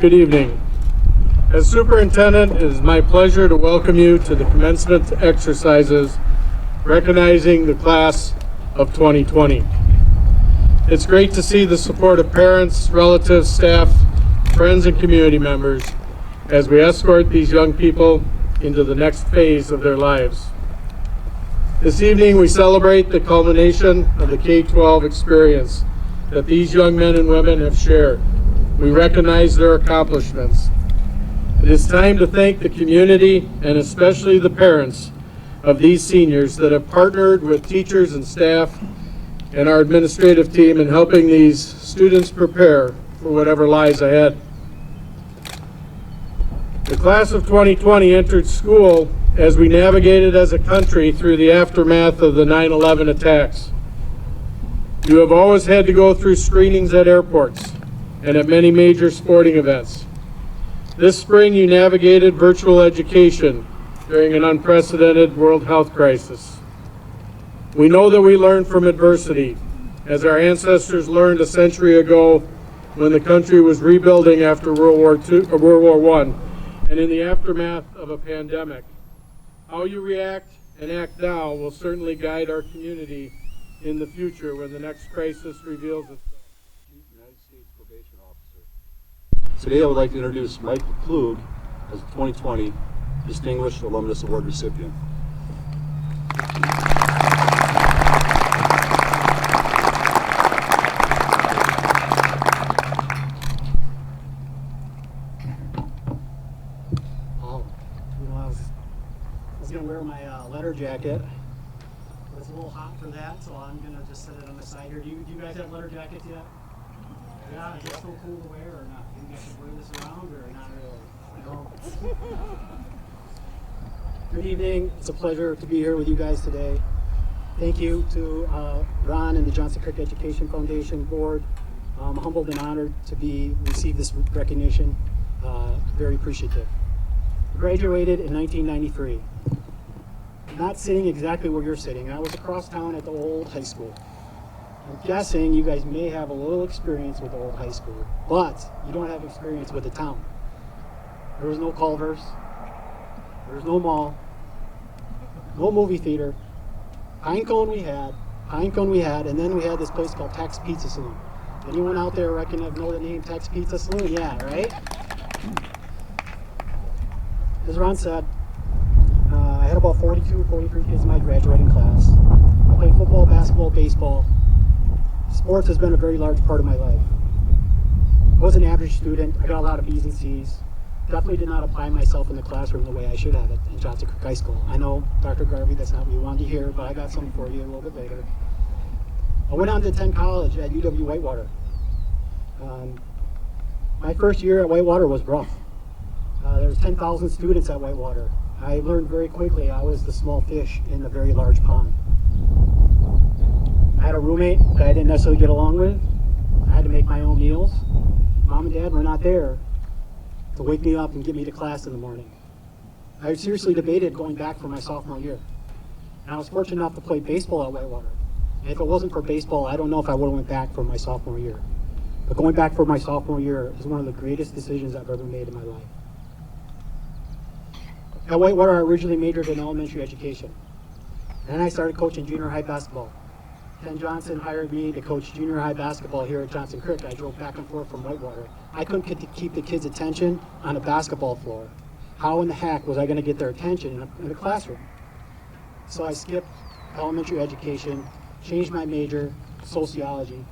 Good evening. As superintendent, it is my pleasure to welcome you to the commencement exercises recognizing the class of 2020. It's great to see the support of parents, relatives, staff, friends, and community members as we escort these young people into the next phase of their lives. This evening, we celebrate the culmination of the K-12 experience that these young men and women have shared. We recognize their accomplishments. It is time to thank the community and especially the parents of these seniors that have partnered with teachers and staff and our administrative team in helping these students prepare for whatever lies ahead. The class of 2020 entered school as we navigated as a country through the aftermath of the 9/11 attacks. You have always had to go through screenings at airports and at many major sporting events. This spring you navigated virtual education during an unprecedented world health crisis. We know that we learn from adversity, as our ancestors learned a century ago when the country was rebuilding after World War I, and in the aftermath of a pandemic. How you react and act now will certainly guide our community in the future when the next crisis reveals itself. Chief United States Probation Officer. Today I would like to introduce Mike Klug as the 2020 Distinguished Alumnus Award recipient. I was going to wear my letter jacket. It's a little hot for that, so I'm going to just set it on the side here. Do you guys have letter jackets yet? Yeah, is it so cool to wear or not? You guys should wear this around or not really? No. Good evening. It's a pleasure to be here with you guys today. Thank you to Ron and the Johnson Crick Education Foundation Board. I'm humbled and honored to receive this recognition. Very appreciative. Graduated in 1993. Not sitting exactly where you're sitting. I was across town at the old high school. I'm guessing you guys may have a little experience with the old high school, but you don't have experience with the town. There was no Culver's, there was no mall, no movie theater. Pinecone we had, and then we had this place called Tex Pizza Saloon. Anyone out there know the name Tex Pizza Saloon? Yeah, right? As Ron said, I had about 42 or 43 kids in my graduating class. I played football, basketball, baseball. Sports has been a very large part of my life. I was an average student. I got a lot of B's and C's. Definitely did not apply myself in the classroom the way I should have it in Johnson Crick High School. I know, Dr. Garvey, that's not what you wanted to hear, but I got something for you a little bit later. I went on to attend college at UW-Whitewater. My first year at Whitewater was rough. There was 10,000 students at Whitewater. I learned very quickly I was the small fish in the very large pond. I had a roommate that I didn't necessarily get along with. I had to make my own meals. Mom and Dad were not there to wake me up and get me to class in the morning. I seriously debated going back for my sophomore year. And I was fortunate enough to play baseball at Whitewater. And if it wasn't for baseball, I don't know if I would have went back for my sophomore year. But going back for my sophomore year is one of the greatest decisions I've ever made in my life. At Whitewater, I originally majored in elementary education. And then I started coaching junior high basketball. Ken Johnson hired me to coach junior high basketball here at Johnson Crick. I drove back and forth from Whitewater. I couldn't keep the kids' attention on a basketball floor. How in the heck was I going to get their attention in a classroom? So I skipped elementary education, changed my major, sociology,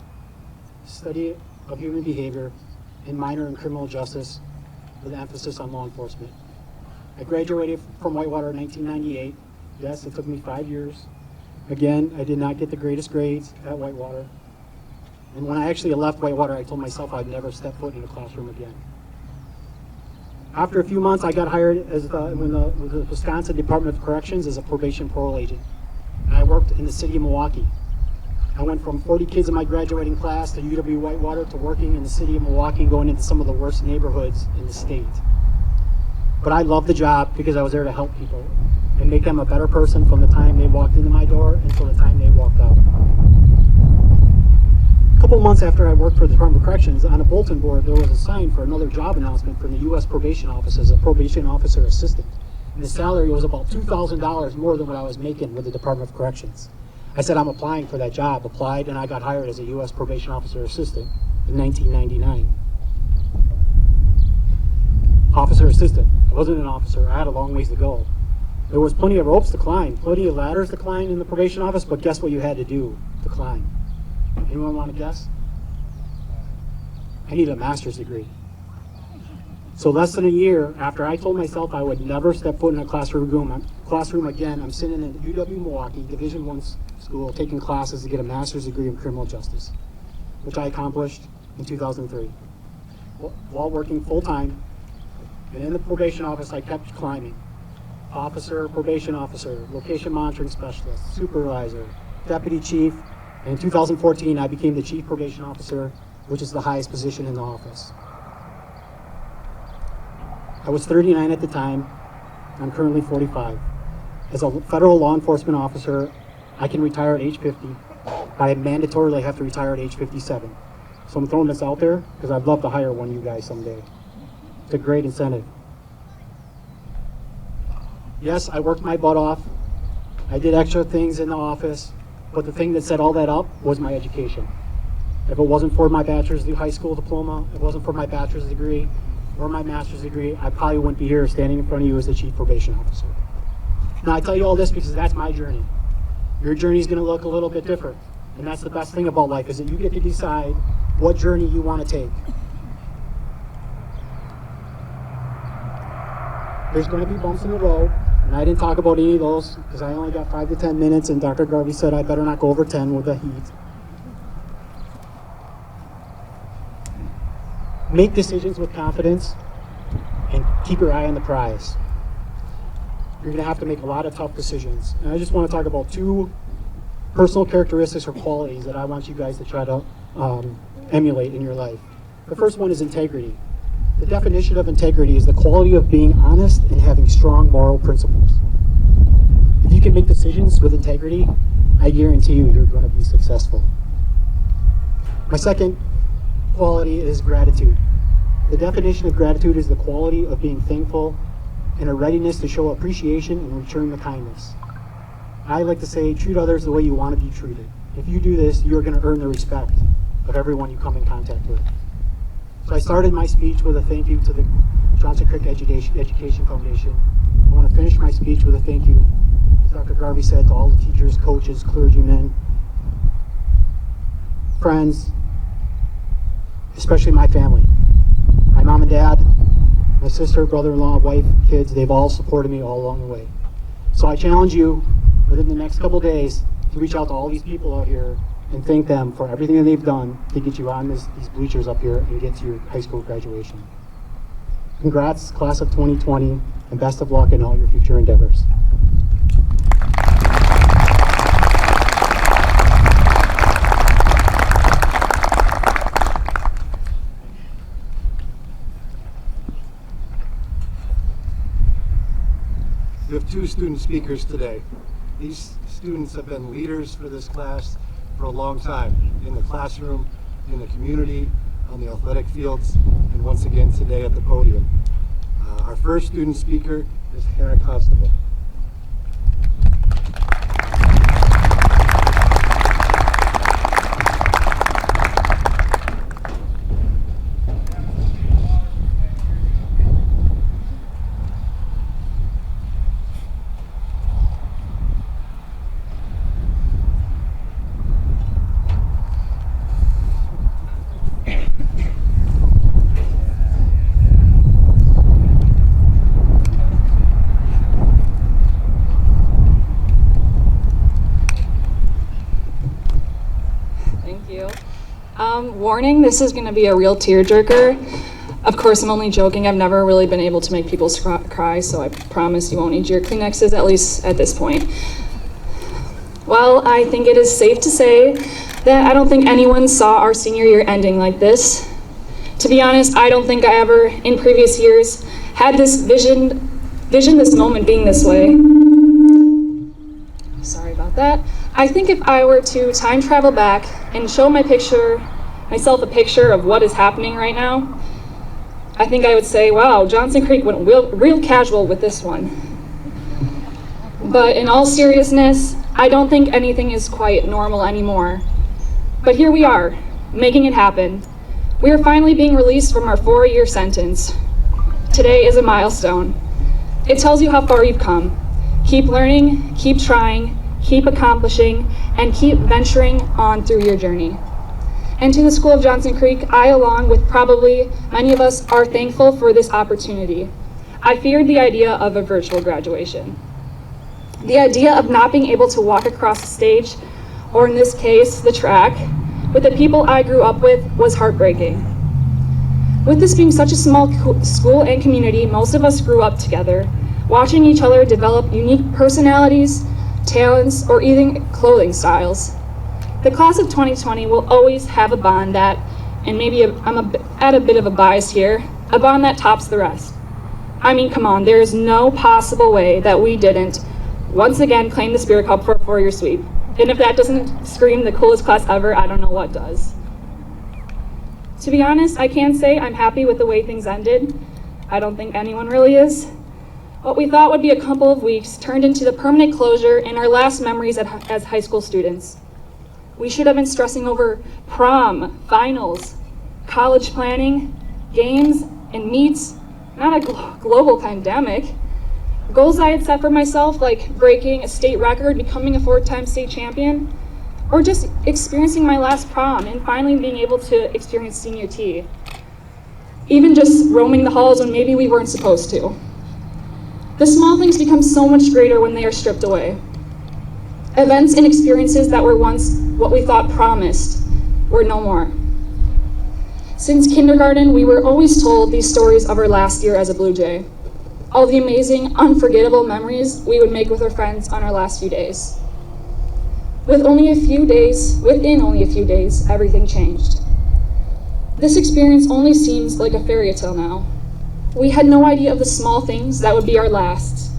study of human behavior, and minor in criminal justice with an emphasis on law enforcement. I graduated from Whitewater in 1998. Yes, it took me 5 years. Again, I did not get the greatest grades at Whitewater. And when I actually left Whitewater, I told myself I'd never step foot in a classroom again. After a few months, I got hired with the Wisconsin Department of Corrections as a probation parole agent. And I worked in the city of Milwaukee. I went from 40 kids in my graduating class to UW-Whitewater to working in the city of Milwaukee and going into some of the worst neighborhoods in the state. But I loved the job because I was there to help people and make them a better person from the time they walked into my door until the time they walked out. couple months after I worked for the Department of Corrections, on a bulletin board, there was a sign for another job announcement for the U.S. Probation Office as a probation officer assistant. And the salary was about $2,000 more than what I was making with the Department of Corrections. I said, I'm applying for that job, applied, and I got hired as a U.S. Probation Officer assistant in 1999. Officer assistant. I wasn't an officer. I had a long ways to go. There was plenty of ropes to climb, plenty of ladders to climb in the probation office, but guess what you had to do to climb? Anyone want to guess? I need a master's degree. So less than a year after I told myself I would never step foot in a classroom again, I'm sitting in UW-Milwaukee, Division I school, taking classes to get a master's degree in criminal justice, which I accomplished in 2003. While working full-time, and in the probation office, I kept climbing. Officer, probation officer, location monitoring specialist, supervisor, deputy chief, and in 2014, I became the chief probation officer, which is the highest position in the office. I was 39 at the time. I'm currently 45. As a federal law enforcement officer, I can retire at age 50, but I mandatorily have to retire at age 57. So I'm throwing this out there because I'd love to hire one of you guys someday. It's a great incentive. Yes, I worked my butt off. I did extra things in the office, but the thing that set all that up was my education. If it wasn't for my bachelor's high school diploma, if it wasn't for my bachelor's degree or my master's degree, I probably wouldn't be here standing in front of you as the chief probation officer. Now, I tell you all this because that's my journey. Your journey is going to look a little bit different, and that's the best thing about life, is that you get to decide what journey you want to take. There's going to be bumps in the road, and I didn't talk about any of those because I only got 5 to 10 minutes, and Dr. Garvey said I better not go over 10 with the heat. Make decisions with confidence and keep your eye on the prize. You're going to have to make a lot of tough decisions. And I just want to talk about 2 personal characteristics or qualities that I want you guys to try to emulate in your life. The first one is integrity. The definition of integrity is the quality of being honest and having strong moral principles. If you can make decisions with integrity, I guarantee you you're going to be successful. My second quality is gratitude. The definition of gratitude is the quality of being thankful and a readiness to show appreciation and return the kindness. I like to say, treat others the way you want to be treated. If you do this, you're going to earn the respect of everyone you come in contact with. So I started my speech with a thank you to the Johnson Creek Education Foundation. I want to finish my speech with a thank you, as Dr. Garvey said, to all the teachers, coaches, clergymen, friends, especially my family. My mom and dad, my sister, brother-in-law, wife, kids, they've all supported me all along the way. So I challenge you within the next couple days to reach out to all these people out here and thank them for everything that they've done to get you on these bleachers up here and get to your high school graduation. Congrats, class of 2020, and best of luck in all your future endeavors. We have 2 student speakers today. These students have been leaders for this class for a long time, in the classroom, in the community, on the athletic fields, and once again today at the podium. Our first student speaker is Hannah Constable. Warning, this is going to be a real tearjerker. Of course, I'm only joking. I've never really been able to make people cry, so I promise you won't need your Kleenexes, at least at this point. Well, I think it is safe to say that I don't think anyone saw our senior year ending like this. To be honest, I don't think I ever, in previous years, had this vision this moment being this way. Sorry about that. I think if I were to time travel back and show my picture myself a picture of what is happening right now, I think I would say, wow, Johnson Creek went real casual with this one. But in all seriousness, I don't think anything is quite normal anymore. But here we are, making it happen. We are finally being released from our 4-year sentence. Today is a milestone. It tells you how far you've come. Keep learning, keep trying, keep accomplishing, and keep venturing on through your journey. And to the School of Johnson Creek, I, along with probably many of us, are thankful for this opportunity. I feared the idea of a virtual graduation. The idea of not being able to walk across the stage, or in this case, the track, with the people I grew up with was heartbreaking. With this being such a small school and community, most of us grew up together, watching each other develop unique personalities, talents, or even clothing styles. The class of 2020 will always have a bond that, and maybe I'm at a bit of a bias here, a bond that tops the rest. I mean, come on, there is no possible way that we didn't once again claim the Spirit Cup for a 4-year sweep. And if that doesn't scream the coolest class ever, I don't know what does. To be honest, I can say I'm happy with the way things ended. I don't think anyone really is. What we thought would be a couple of weeks turned into the permanent closure and our last memories as high school students. We should have been stressing over prom, finals, college planning, games, and meets, not a global pandemic. Goals I had set for myself, like breaking a state record, becoming a 4-time state champion, or just experiencing my last prom and finally being able to experience senior tea. Even just roaming the halls when maybe we weren't supposed to. The small things become so much greater when they are stripped away. Events and experiences that were once what we thought promised were no more. Since kindergarten, we were always told these stories of our last year as a Blue Jay. All the amazing, unforgettable memories we would make with our friends on our last few days. Within only a few days, everything changed. This experience only seems like a fairy tale now. We had no idea of the small things that would be our last.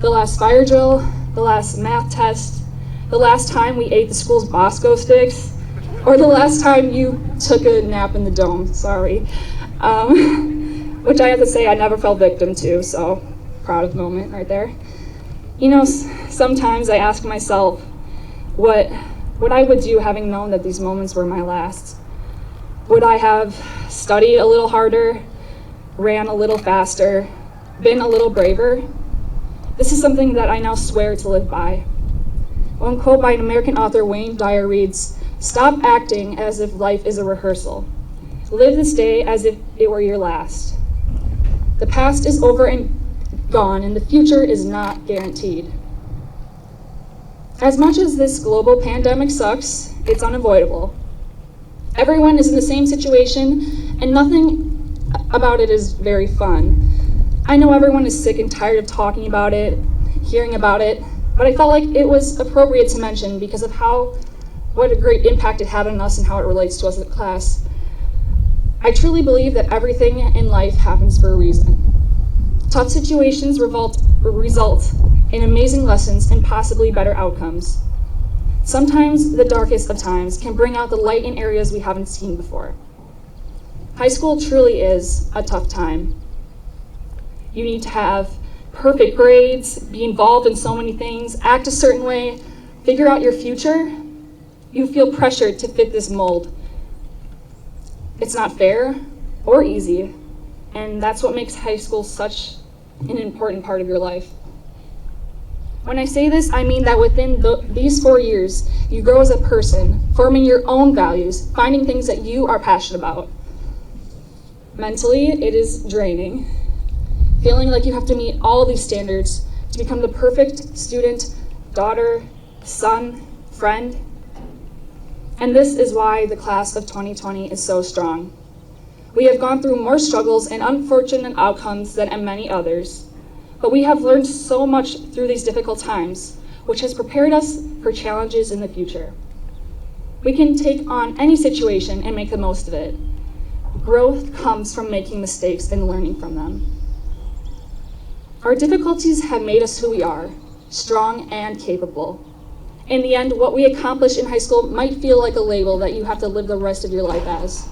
The last fire drill, the last math test, the last time we ate the school's Bosco sticks, or the last time you took a nap in the dome, sorry. Which I have to say I never fell victim to, so proud of the moment right there. You know, sometimes I ask myself what I would do having known that these moments were my last. Would I have studied a little harder, ran a little faster, been a little braver? This is something that I now swear to live by. One quote by an American author, Wayne Dyer, reads, "Stop acting as if life is a rehearsal. Live this day as if it were your last. The past is over and gone, and the future is not guaranteed." As much as this global pandemic sucks, it's unavoidable. Everyone is in the same situation, and nothing about it is very fun. I know everyone is sick and tired of talking about it, hearing about it, but I felt like it was appropriate to mention because of what a great impact it had on us and how it relates to us as a class. I truly believe that everything in life happens for a reason. Tough situations result in amazing lessons and possibly better outcomes. Sometimes the darkest of times can bring out the light in areas we haven't seen before. High school truly is a tough time. You need to have perfect grades, be involved in so many things, act a certain way, figure out your future. You feel pressured to fit this mold. It's not fair or easy, and that's what makes high school such an important part of your life. When I say this, I mean that within these 4 years, you grow as a person, forming your own values, finding things that you are passionate about. Mentally, it is draining, feeling like you have to meet all these standards to become the perfect student, daughter, son, friend. And this is why the class of 2020 is so strong. We have gone through more struggles and unfortunate outcomes than many others, but we have learned so much through these difficult times, which has prepared us for challenges in the future. We can take on any situation and make the most of it. Growth comes from making mistakes and learning from them. Our difficulties have made us who we are, strong and capable. In the end, what we accomplish in high school might feel like a label that you have to live the rest of your life as.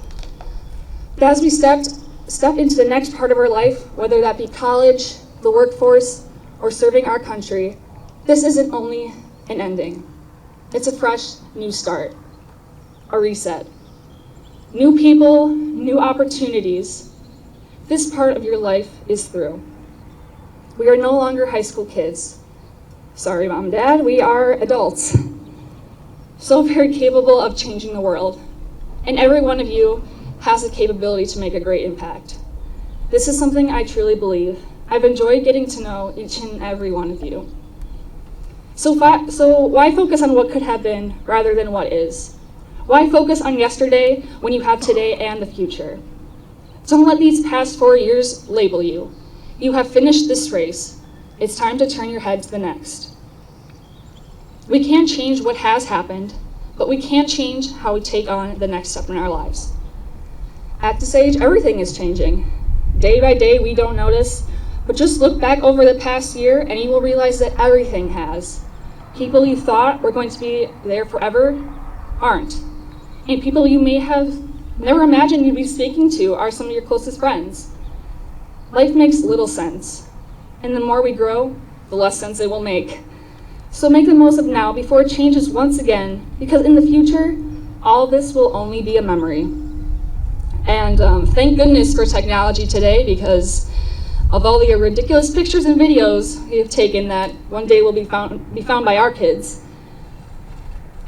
But as we step into the next part of our life, whether that be college, the workforce, or serving our country, this isn't only an ending. It's a fresh, new start, a reset. New people, new opportunities. This part of your life is through. We are no longer high school kids. Sorry, Mom and Dad, we are adults. So very capable of changing the world. And every one of you has the capability to make a great impact. This is something I truly believe. I've enjoyed getting to know each and every one of you. So why focus on what could have been rather than what is? Why focus on yesterday when you have today and the future? Don't let these past 4 years label you. You have finished this race. It's time to turn your head to the next. We can't change what has happened, but we can change how we take on the next step in our lives. At this age, everything is changing. Day by day, we don't notice, but just look back over the past year and you will realize that everything has. People you thought were going to be there forever aren't. And people you may have never imagined you'd be speaking to are some of your closest friends. Life makes little sense, and the more we grow, the less sense it will make. So make the most of now before it changes once again, because in the future, all this will only be a memory. And thank goodness for technology today, because of all the ridiculous pictures and videos we have taken that one day will be found by our kids.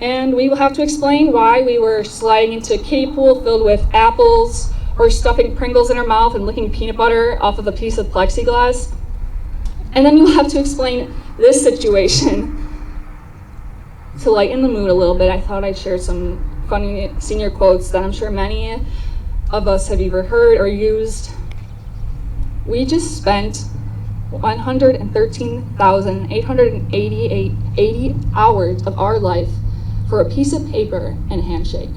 And we will have to explain why we were sliding into a kiddie pool filled with apples, or stuffing Pringles in our mouth and licking peanut butter off of a piece of plexiglass. And then you'll have to explain this situation. To lighten the mood a little bit, I thought I'd share some funny senior quotes that I'm sure many of us have either heard or used. We just spent 113,880 hours of our life for a piece of paper and a handshake.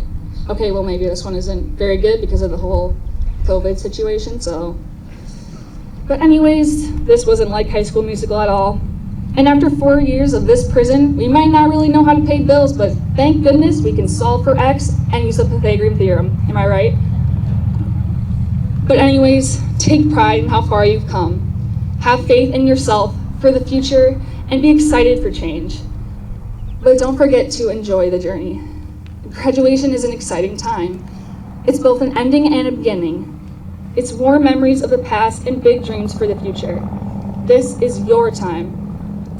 Okay, well, maybe this one isn't very good because of the whole COVID situation, so. But anyways, this wasn't like High School Musical at all. And after 4 years of this prison, we might not really know how to pay bills, but thank goodness we can solve for X and use the Pythagorean theorem. Am I right? But anyways, take pride in how far you've come. Have faith in yourself for the future and be excited for change. But don't forget to enjoy the journey. Graduation is an exciting time. It's both an ending and a beginning. It's warm memories of the past and big dreams for the future. This is your time.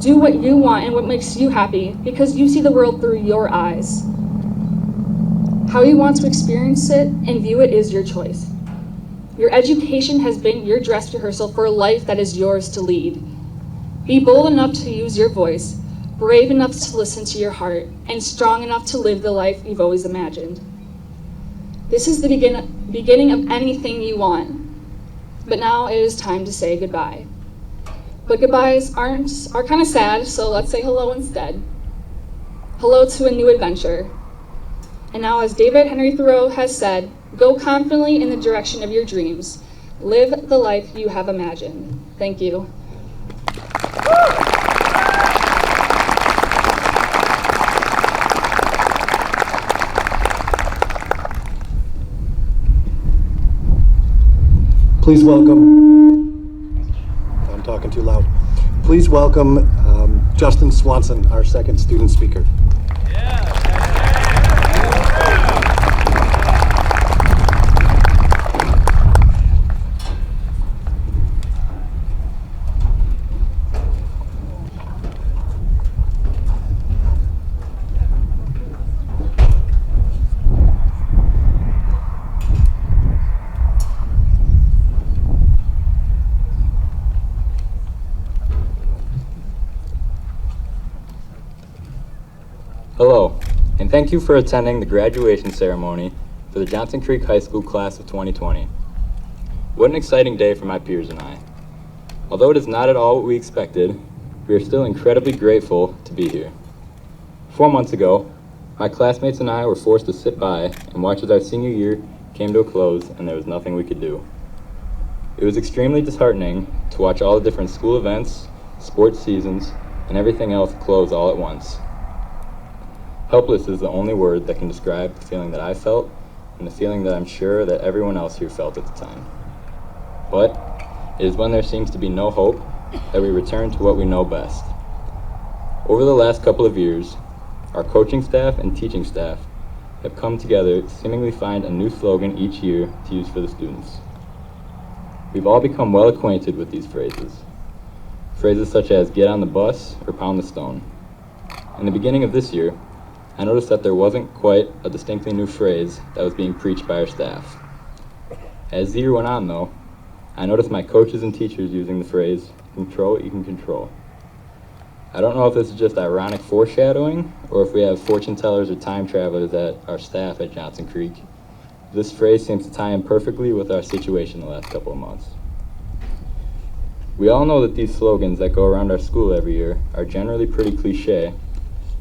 Do what you want and what makes you happy, because you see the world through your eyes. How you want to experience it and view it is your choice. Your education has been your dress rehearsal for a life that is yours to lead. Be bold enough to use your voice, brave enough to listen to your heart, and strong enough to live the life you've always imagined. This is the beginning of anything you want. But now it is time to say goodbye. But goodbyes are kind of sad, so let's say hello instead. Hello to a new adventure. And now, as David Henry Thoreau has said, go confidently in the direction of your dreams. Live the life you have imagined. Thank you. Please welcome, I'm talking too loud. Please welcome Justin Swanson, our second student speaker. Hello, and thank you for attending the graduation ceremony for the Johnson Creek High School class of 2020. What an exciting day for my peers and I. Although it is not at all what we expected, we are still incredibly grateful to be here. 4 months ago, my classmates and I were forced to sit by and watch as our senior year came to a close and there was nothing we could do. It was extremely disheartening to watch all the different school events, sports seasons, and everything else close all at once. Helpless is the only word that can describe the feeling that I felt and the feeling that I'm sure that everyone else here felt at the time. But it is when there seems to be no hope that we return to what we know best. Over the last couple of years, our coaching staff and teaching staff have come together to seemingly find a new slogan each year to use for the students. We've all become well acquainted with these phrases. Phrases such as get on the bus or pound the stone. In the beginning of this year, I noticed that there wasn't quite a distinctly new phrase that was being preached by our staff. As the year went on though, I noticed my coaches and teachers using the phrase, control what you can control. I don't know if this is just ironic foreshadowing or if we have fortune tellers or time travelers at our staff at Johnson Creek. This phrase seems to tie in perfectly with our situation the last couple of months. We all know that these slogans that go around our school every year are generally pretty cliche,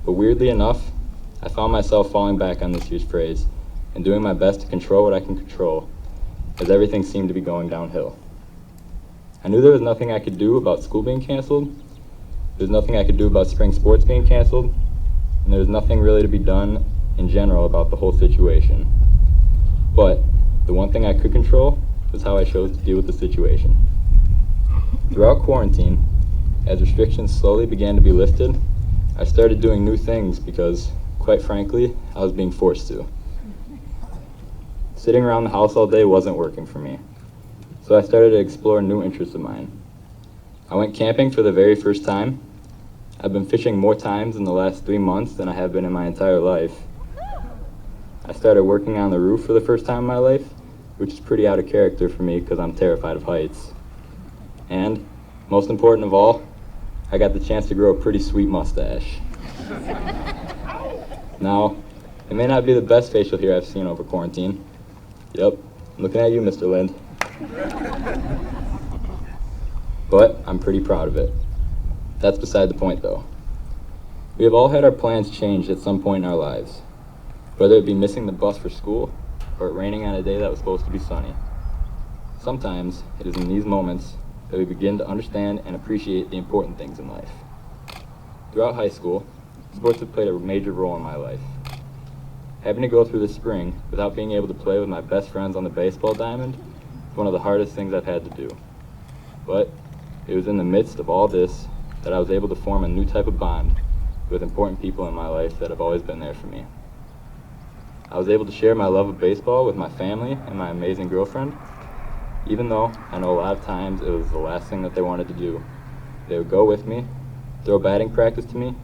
but weirdly enough, I found myself falling back on this year's phrase and doing my best to control what I can control, as everything seemed to be going downhill. I knew there was nothing I could do about school being canceled, there was nothing I could do about spring sports being canceled, and there was nothing really to be done in general about the whole situation. But the one thing I could control was how I chose to deal with the situation. Throughout quarantine, as restrictions slowly began to be lifted, I started doing new things because, quite frankly, I was being forced to. Sitting around the house all day wasn't working for me, so I started to explore new interests of mine. I went camping for the very first time. I've been fishing more times in the last 3 months than I have been in my entire life. I started working on the roof for the first time in my life, which is pretty out of character for me because I'm terrified of heights. And, most important of all, I got the chance to grow a pretty sweet mustache. Now, it may not be the best facial hair I've seen over quarantine. Yep, I'm looking at you, Mr. Lind. But I'm pretty proud of it. That's beside the point, though. We have all had our plans changed at some point in our lives, whether it be missing the bus for school or it raining on a day that was supposed to be sunny. Sometimes it is in these moments that we begin to understand and appreciate the important things in life. Throughout high school, sports have played a major role in my life. Having to go through the spring without being able to play with my best friends on the baseball diamond is one of the hardest things I've had to do. But it was in the midst of all this that I was able to form a new type of bond with important people in my life that have always been there for me. I was able to share my love of baseball with my family and my amazing girlfriend, even though I know a lot of times it was the last thing that they wanted to do. They would go with me, throw batting practice to me,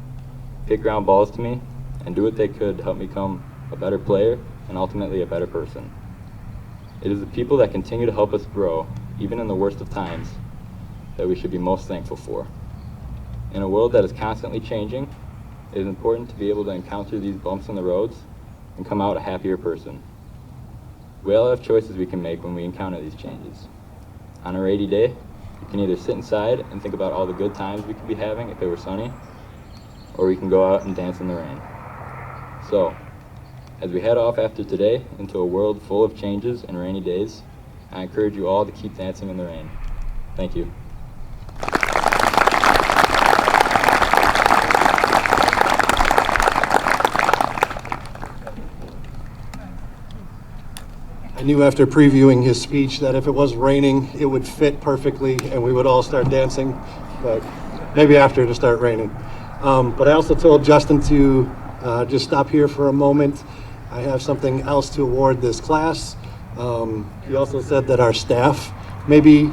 kick ground balls to me, and do what they could to help me become a better player and ultimately a better person. It is the people that continue to help us grow, even in the worst of times, that we should be most thankful for. In a world that is constantly changing, it is important to be able to encounter these bumps in the roads and come out a happier person. We all have choices we can make when we encounter these changes. On a rainy day, we can either sit inside and think about all the good times we could be having if it were sunny, or we can go out and dance in the rain. So, as we head off after today into a world full of changes and rainy days, I encourage you all to keep dancing in the rain. Thank you. I knew after previewing his speech that if it was raining, it would fit perfectly and we would all start dancing, but maybe after to start raining. But I also told Justin to just stop here for a moment. I have something else to award this class. He also said that our staff may be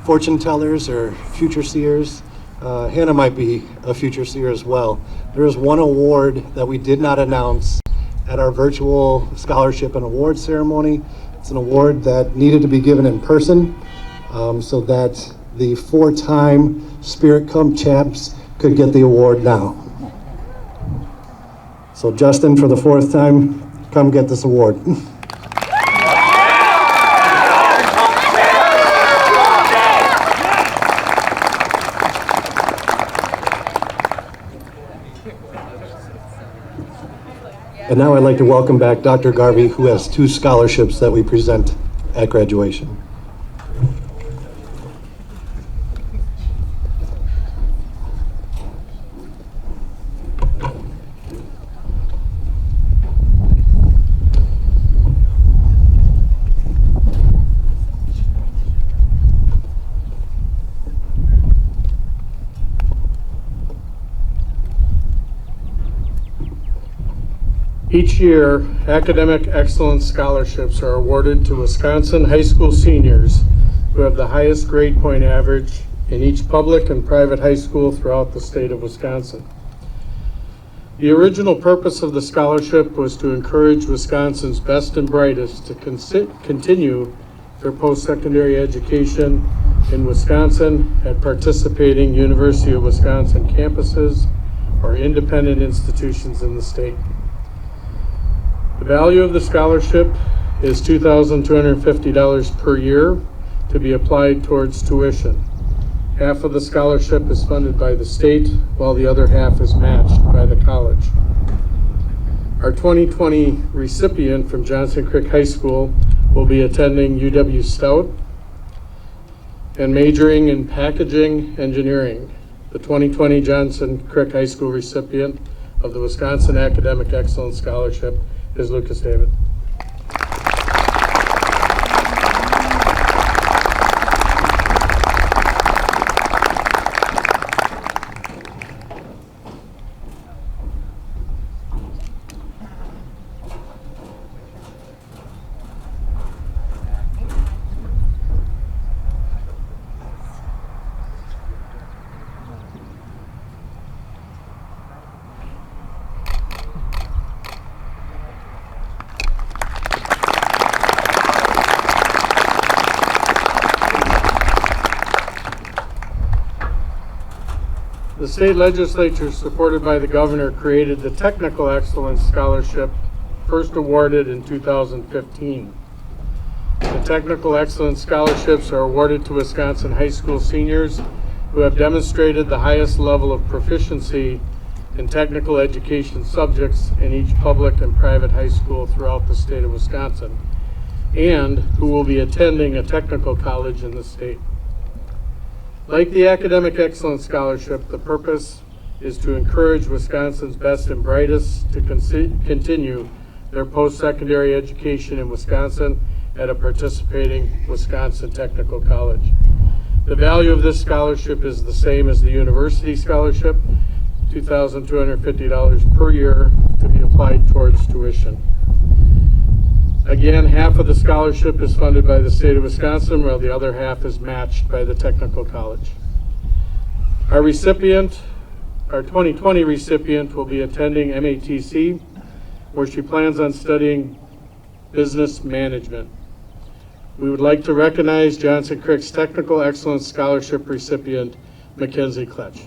fortune tellers or future seers. Hannah might be a future seer as well. There is one award that we did not announce at our virtual scholarship and award ceremony. It's an award that needed to be given in person so that the 4-time Spirit Cup champs could get the award now. So Justin, for the 4th time, come get this award. And now I'd like to welcome back Dr. Garvey, who has 2 scholarships that we present at graduation. Each year, academic excellence scholarships are awarded to Wisconsin high school seniors who have the highest grade point average in each public and private high school throughout the state of Wisconsin. The original purpose of the scholarship was to encourage Wisconsin's best and brightest to continue their post-secondary education in Wisconsin at participating University of Wisconsin campuses or independent institutions in the state. The value of the scholarship is $2,250 per year to be applied towards tuition. Half of the scholarship is funded by the state, while the other half is matched by the college. Our 2020 recipient from Johnson Creek High School will be attending UW Stout and majoring in packaging engineering. The 2020 Johnson Creek High School recipient of the Wisconsin Academic Excellence Scholarship is Lucas David. The state legislature, supported by the governor, created the Technical Excellence Scholarship, first awarded in 2015. The Technical Excellence Scholarships are awarded to Wisconsin high school seniors who have demonstrated the highest level of proficiency in technical education subjects in each public and private high school throughout the state of Wisconsin, and who will be attending a technical college in the state. Like the Academic Excellence Scholarship, the purpose is to encourage Wisconsin's best and brightest to continue their post-secondary education in Wisconsin at a participating Wisconsin Technical College. The value of this scholarship is the same as the university scholarship, $2,250 per year to be applied towards tuition. Again, half of the scholarship is funded by the state of Wisconsin, while the other half is matched by the technical college. Our 2020 recipient will be attending MATC, where she plans on studying business management. We would like to recognize Johnson Creek's Technical Excellence Scholarship recipient, Mackenzie Kletch.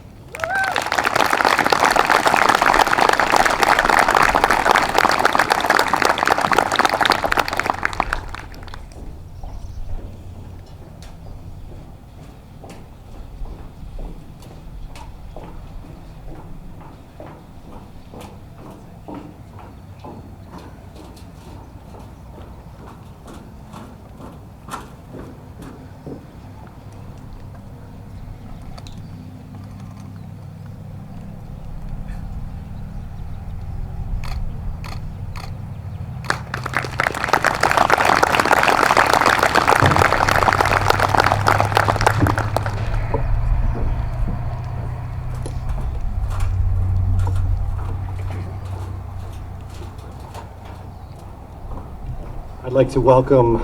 I'd like to welcome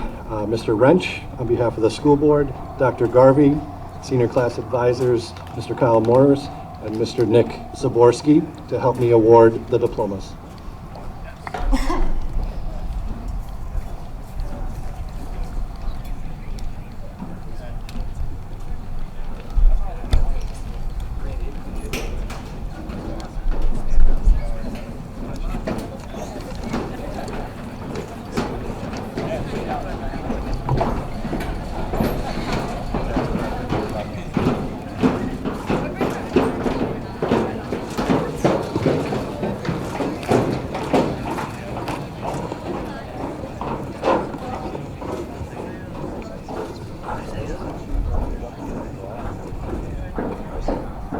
Mr. Wrench on behalf of the school board, Dr. Garvey, senior class advisors, Mr. Kyle Morris, and Mr. Nick Zaborski to help me award the diplomas.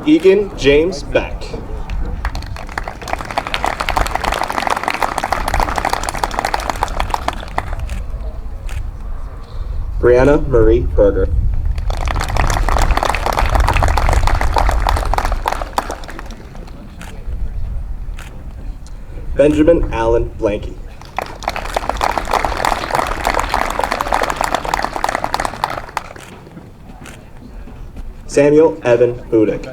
Egan James Beck. Brianna Marie Berger. Benjamin Allen Blanky. Samuel Evan Budick.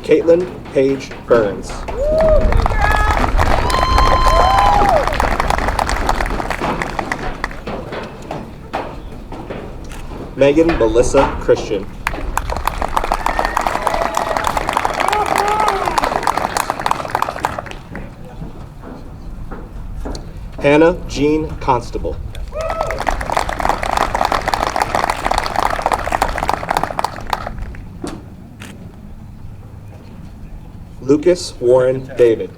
Caitlin Paige Burns. Megan Melissa Christian. Hannah Jean Constable. Lucas Warren David.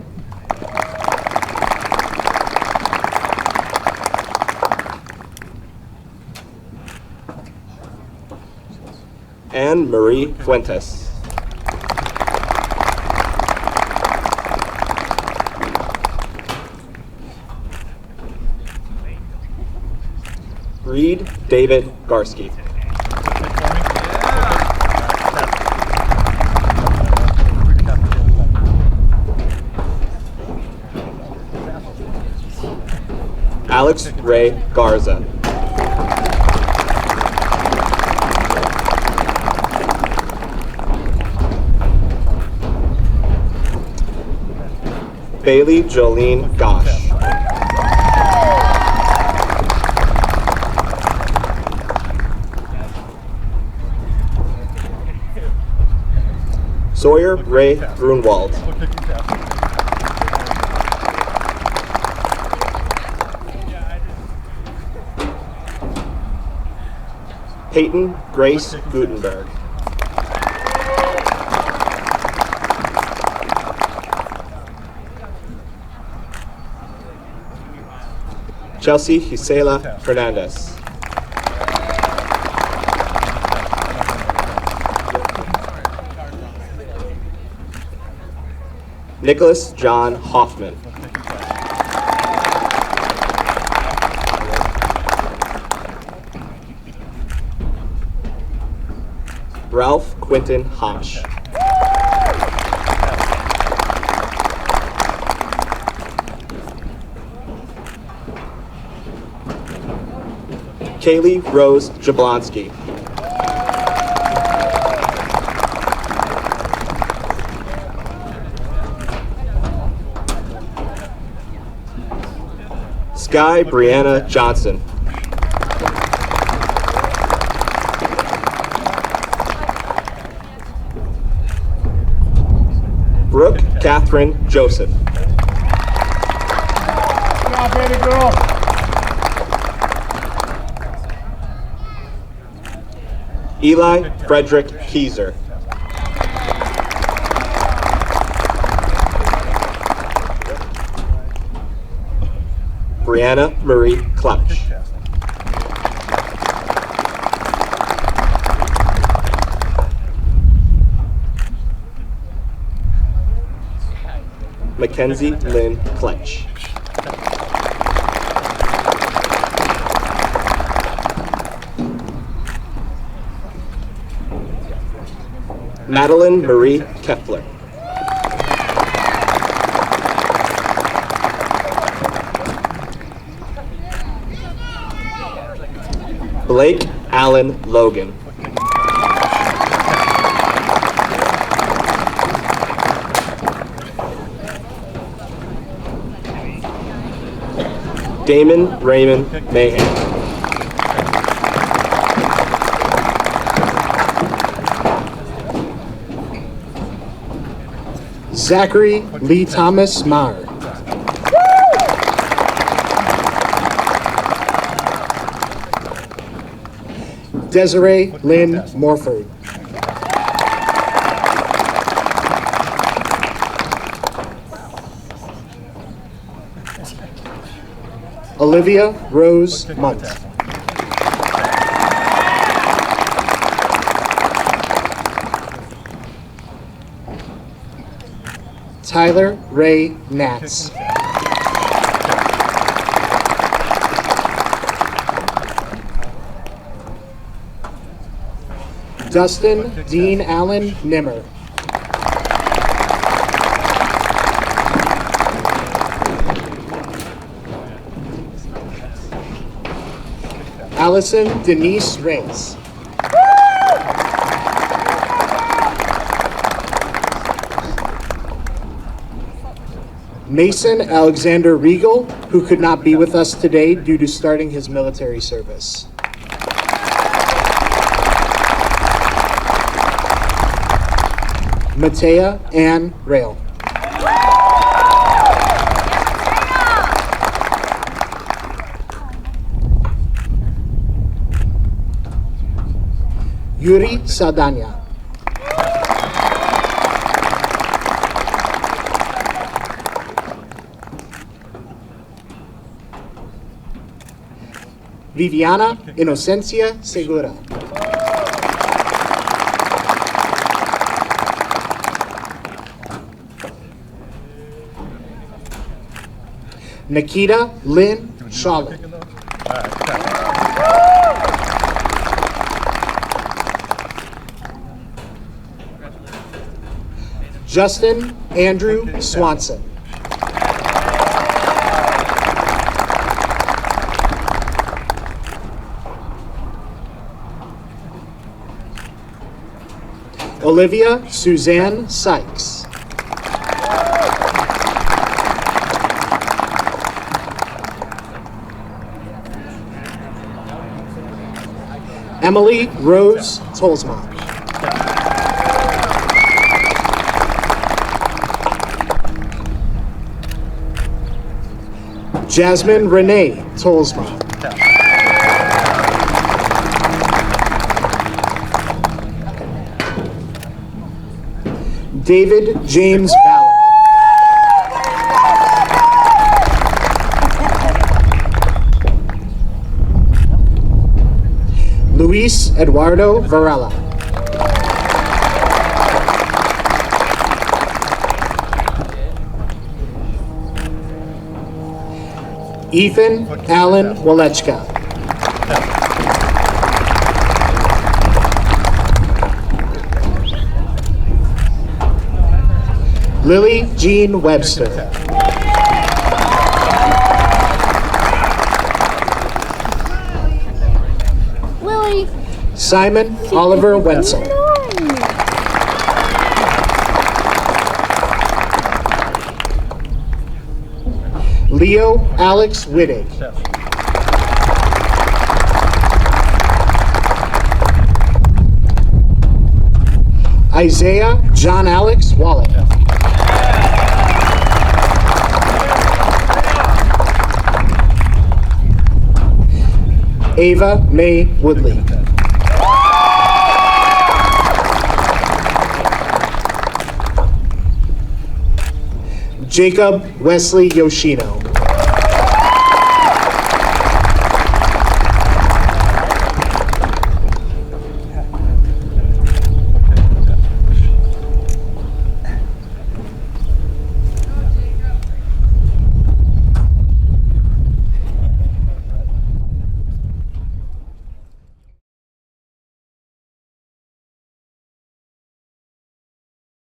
Anne Marie Fuentes. Reed David Garsky. Alex Ray Garza. Bailey Jolene Gosh. Sawyer Ray Grunwald. Peyton Grace Gutenberg. Chelsea Gisela Hernandez. Nicholas John Hoffman. Ralph Quinton Hosh. Kaylee Rose Jablonski. Sky Brianna Johnson. Brooke Catherine Joseph. Good job, baby girl. Eli Frederick Keyser. Brianna Marie Clutch. Mackenzie Lynn Kletch. Madeline Marie Kepler. Blake Allen Logan. Damon Raymond Mahan. Zachary Lee Thomas Marr. Desiree Lynn Morford. Olivia Rose Munt. Tyler Ray Nats. Dustin Dean Allen Nimmer. Allison Denise Reyes. Mason Alexander Regal, who could not be with us today due to starting his military service. Matea Ann Rail. Yuri Saldana. Viviana Inocencia Segura. Nikita Lynn Charlotte. Justin Andrew Swanson. Olivia Suzanne Sykes. Emily Rose Tolsma. Jasmine Renee Tolsma. David James Vallow. Luis Eduardo Varela. Ethan Allen Walechka. Lily Jean Webster. Lily. Simon Oliver Wenzel. Leo Alex Wittig. Isaiah John Alex Wallet. Ava Mae Woodley. Jacob Wesley Yoshino.